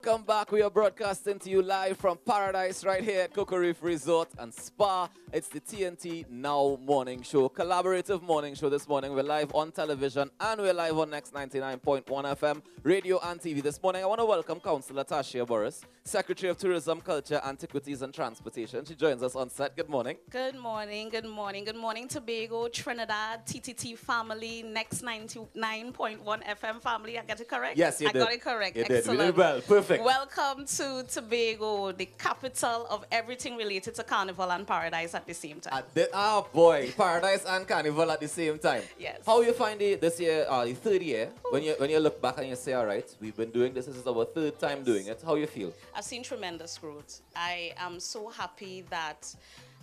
Welcome back. We are broadcasting to you live from Paradise right here at Cocoa Reef Resort and Spa. It's the TNT Now Morning Show, collaborative morning show this morning. We're live on television and we're live on Next 99.1 FM, radio and TV. This morning, I want to welcome Councillor Tashia Burris, Secretary of Tourism, Culture, Antiquities and Transportation. She joins us on set. Good morning. Good morning, good morning. Good morning, Tobago, Trinidad, TTT family, Next 99.1 FM family. I got it correct? Yes, you did. I got it correct. You Excellent. did. You did well. Perfect. Welcome to Tobago, the capital of everything related to Carnival and Paradise at the same time. Boy, Paradise and Carnival at the same time. Yes. How you find it this year, the third year, when you look back and you say, all right, we've been doing this is our third time doing it. How you feel? I've seen tremendous growth. I am so happy that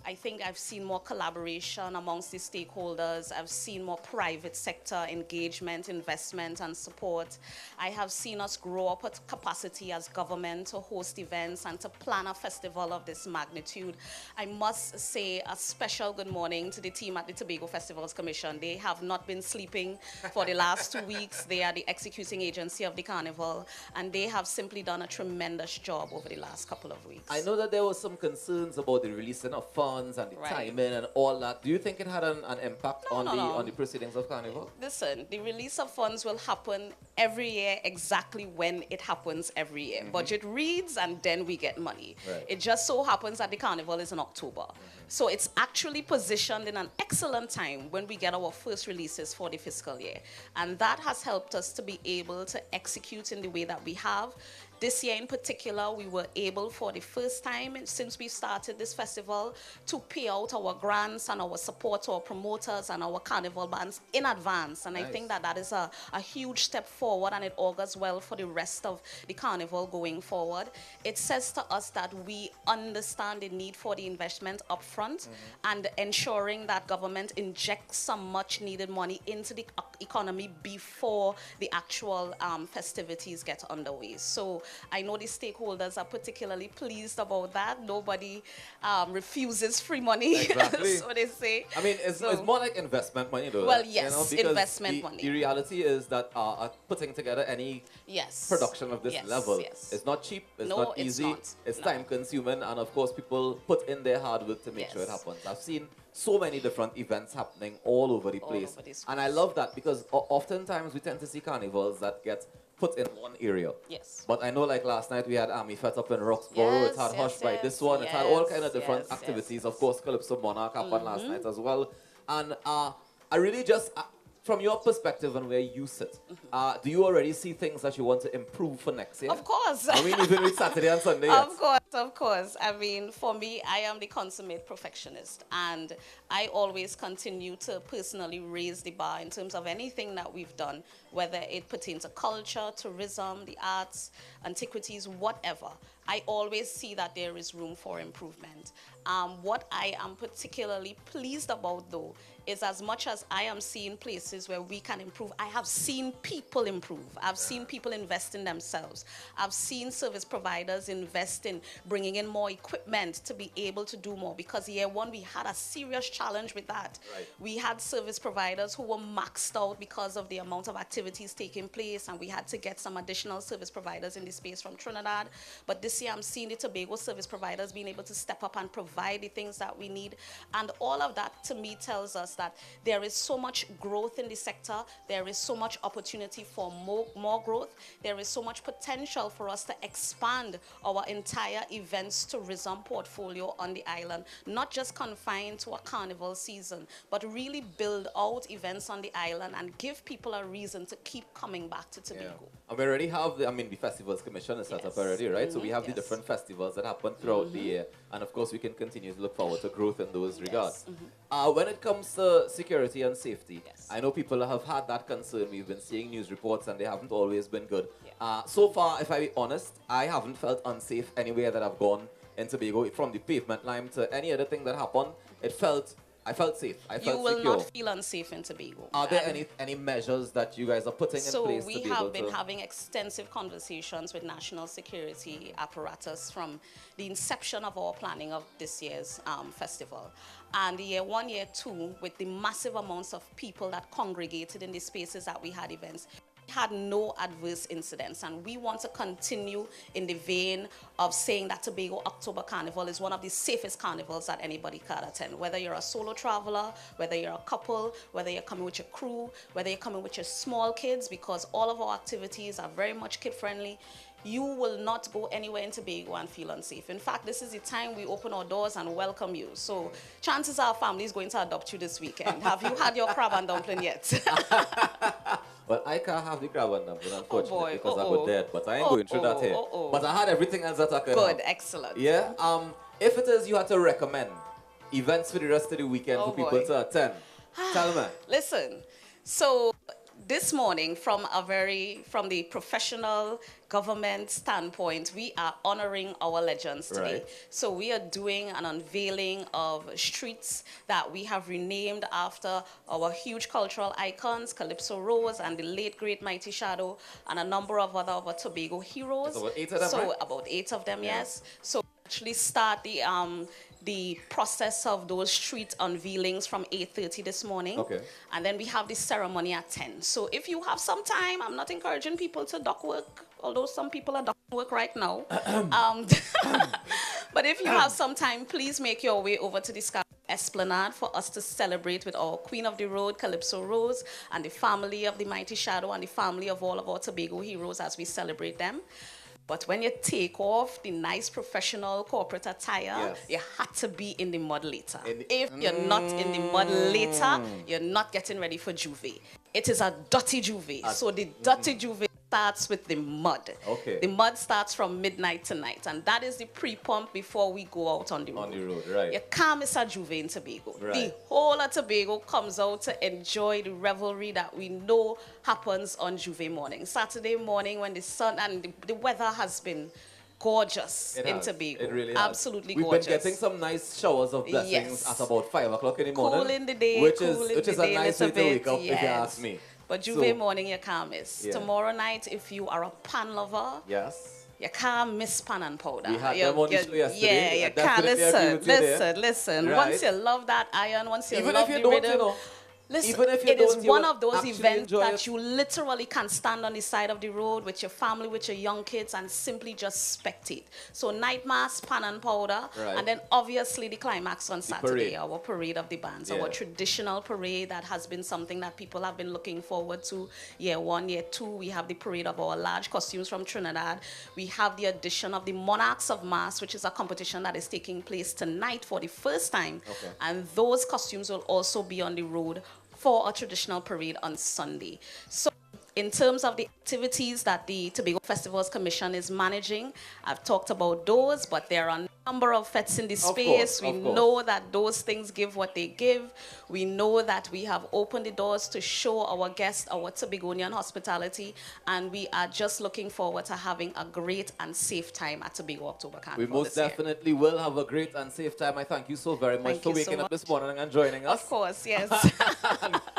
I think I've seen more collaboration amongst the stakeholders. I've seen more private sector engagement, investment, and support. I have seen us grow up at capacity as government to host events and to plan a festival of this magnitude. I must say a special good morning to the team at the Tobago Festivals Commission. They have not been sleeping for the last 2 weeks. They are the executing agency of the Carnival, and they have simply done a tremendous job over the last couple of weeks. I know that there were some concerns about the releasing of funds and the timing and all that. Do you think it had an impact on the proceedings of Carnival? Listen, the release of funds will happen every year exactly when it happens every year. Budget reads and then we get money. Right. It just so happens that the Carnival is in October. So it's actually positioned in an excellent time when we get our first releases for the fiscal year. And that has helped us to be able to execute in the way that we have. This year in particular, we were able for the first time since we started this festival to pay out our grants and our support to our promoters and our carnival bands in advance. And nice. I think that is a huge step forward, and it augurs well for the rest of the carnival going forward. It says to us that we understand the need for the investment up front and ensuring that government injects some much needed money into the economy before the actual festivities get underway. So I know the stakeholders are particularly pleased about that. Nobody refuses free money, exactly. so they say. I mean, it's more like investment money, though. Well, right? yes, because investment money. The reality is that putting together any production of this level is not cheap, it's not easy, it's time-consuming, and of course, people put in their hard work to make sure it happens. I've seen so many different events happening all over the place. And I love that because oftentimes we tend to see carnivals that get put in one area. Yes. But I know like last night we had Army Fete up in Roxborough. It had Hush by this one. It had all kind of different activities. Of course, Calypso Monarch happened last night as well. And I really just, from your perspective and where you sit, do you already see things that you want to improve for next year? Of course. I mean, even with Saturday and Sunday. Of course. I mean, for me, I am the consummate perfectionist, and I always continue to personally raise the bar in terms of anything that we've done, whether it pertains to culture, tourism, the arts, antiquities, whatever. I always see that there is room for improvement. What I am particularly pleased about, though, is as much as I am seeing places where we can improve, I have seen people improve. I've seen people invest in themselves. I've seen service providers invest in bringing in more equipment to be able to do more, because year one, we had a serious challenge with that. Right. We had service providers who were maxed out because of the amount of activities taking place, and we had to get some additional service providers in the space from Trinidad. But this year, I'm seeing the Tobago service providers being able to step up and provide the things that we need. And all of that, to me, tells us that there is so much growth in the sector. There is so much opportunity for more growth. There is so much potential for us to expand our entire events tourism portfolio on the island, not just confined to a carnival season, but really build out events on the island and give people a reason to keep coming back to Tobago. Yeah. And we already have, the Festivals Commission is set up already, right? So we have the different festivals that happen throughout the year. And of course, we can continue to look forward to growth in those regards. When it comes to security and safety, I know people have had that concern. We've been seeing news reports and they haven't always been good. So far, if I be honest, I haven't felt unsafe anywhere that I've gone in Tobago. From the pavement line to any other thing that happened, I felt safe. I felt secure. You will not feel unsafe in Tobago. Are there any measures that you guys are putting in place to be able to... So we have been having extensive conversations with national security apparatus from the inception of our planning of this year's festival. And year one, year two, with the massive amounts of people that congregated in the spaces that we had events, had no adverse incidents, and we want to continue in the vein of saying that Tobago October Carnival is one of the safest carnivals that anybody can attend. Whether you're a solo traveler, whether you're a couple, whether you're coming with your crew, whether you're coming with your small kids, because all of our activities are very much kid-friendly. You will not go anywhere in Tobago and feel unsafe. In fact, this is the time we open our doors and welcome you. So chances are family is going to adopt you this weekend. Have you had your crab and dumpling yet? Well, I can't have the crab and dumpling, unfortunately, because I'm dead. But I ain't going through that here. But I had everything else that I could Good, have. excellent. Yeah? If it is you had to recommend events for the rest of the weekend for people to attend, tell me. Listen, so this morning, from the professional government standpoint, we are honoring our legends today. Right. So we are doing an unveiling of streets that we have renamed after our huge cultural icons, Calypso Rose and the late great Mighty Shadow, and a number of other of our Tobago heroes. There's about 8 of them, so right? about 8 of them, yes. So actually start the process of those street unveilings from 8:30 this morning. Okay. And then we have the ceremony at 10. So if you have some time, I'm not encouraging people to dock work, although some people are docking work right now. But if you have some time, please make your way over to the Sky Esplanade for us to celebrate with our Queen of the Road, Calypso Rose, and the family of the Mighty Shadow, and the family of all of our Tobago heroes as we celebrate them. But when you take off the nice professional corporate attire, you had to be in the mud later. If you're not in the mud later, you're not getting ready for Juve. It is a dirty Juve. So the dirty Juve starts with the mud. Okay. The mud starts from midnight to night, and that is the pre-pump before we go out on the road. On the road, right. You can't miss a Juve in Tobago. Right. The whole of Tobago comes out to enjoy the revelry that we know happens on Juve morning. Saturday morning when the sun and the weather has been gorgeous in Tobago. It really has. Absolutely We've gorgeous. been getting some nice showers of blessings at about 5 o'clock in the morning. Cool in the day, which cool in is the a day nice way to wake up, if you ask me. But Juve morning you can't miss. Yeah. Tomorrow night, if you are a pan lover, Yes. you can't miss pan and powder. We had them on the show yesterday. Yeah, you can't. Listen. Right. Once you love that iron, once you love the don't, rhythm, you know, listen, even if you it is don't, you one will of those actually events enjoy that it. you literally can stand on the side of the road with your family, with your young kids, and simply just spectate. So night mass, pan and powder, Right. and then obviously the climax on Saturday, parade. our parade of the bands, our traditional parade that has been something that people have been looking forward to. Year 1, year 2, we have the parade of our large costumes from Trinidad. We have the addition of the Monarchs of Mass, which is a competition that is taking place tonight for the first time. Okay. And those costumes will also be on the road for a traditional parade on Sunday. So in terms of the activities that the Tobago Festivals Commission is managing, I've talked about those, but there are a number of fetes in the space. We know that those things give what they give. We know that we have opened the doors to show our guests our Tobagonian hospitality, and we are just looking forward to having a great and safe time at Tobago October Carnival. We most definitely will have a great and safe time. I thank you so very much for waking up this morning and joining us. Of course, yes.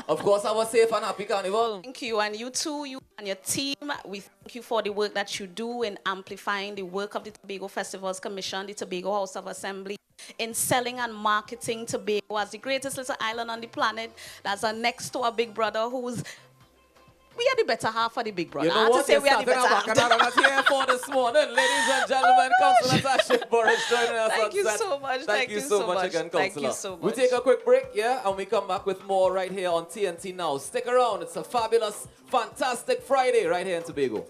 Of course, have a safe and happy carnival. Thank you, and you too, you and your team. We thank you for the work that you do in amplifying the work of the Tobago Festivals Commission, the Tobago House of Assembly, in selling and marketing Tobago as the greatest little island on the planet that's next to our big brother who's... We are the better half of the big brother. You know what? To say we are the better half. That's here for this morning. Ladies and gentlemen, Councillor Tashia Burris joining us Thank on you set. so much. Thank you so much again, Councillor. Thank you so much. We take a quick break, and we come back with more right here on TNT Now. Stick around. It's a fabulous, fantastic Friday right here in Tobago.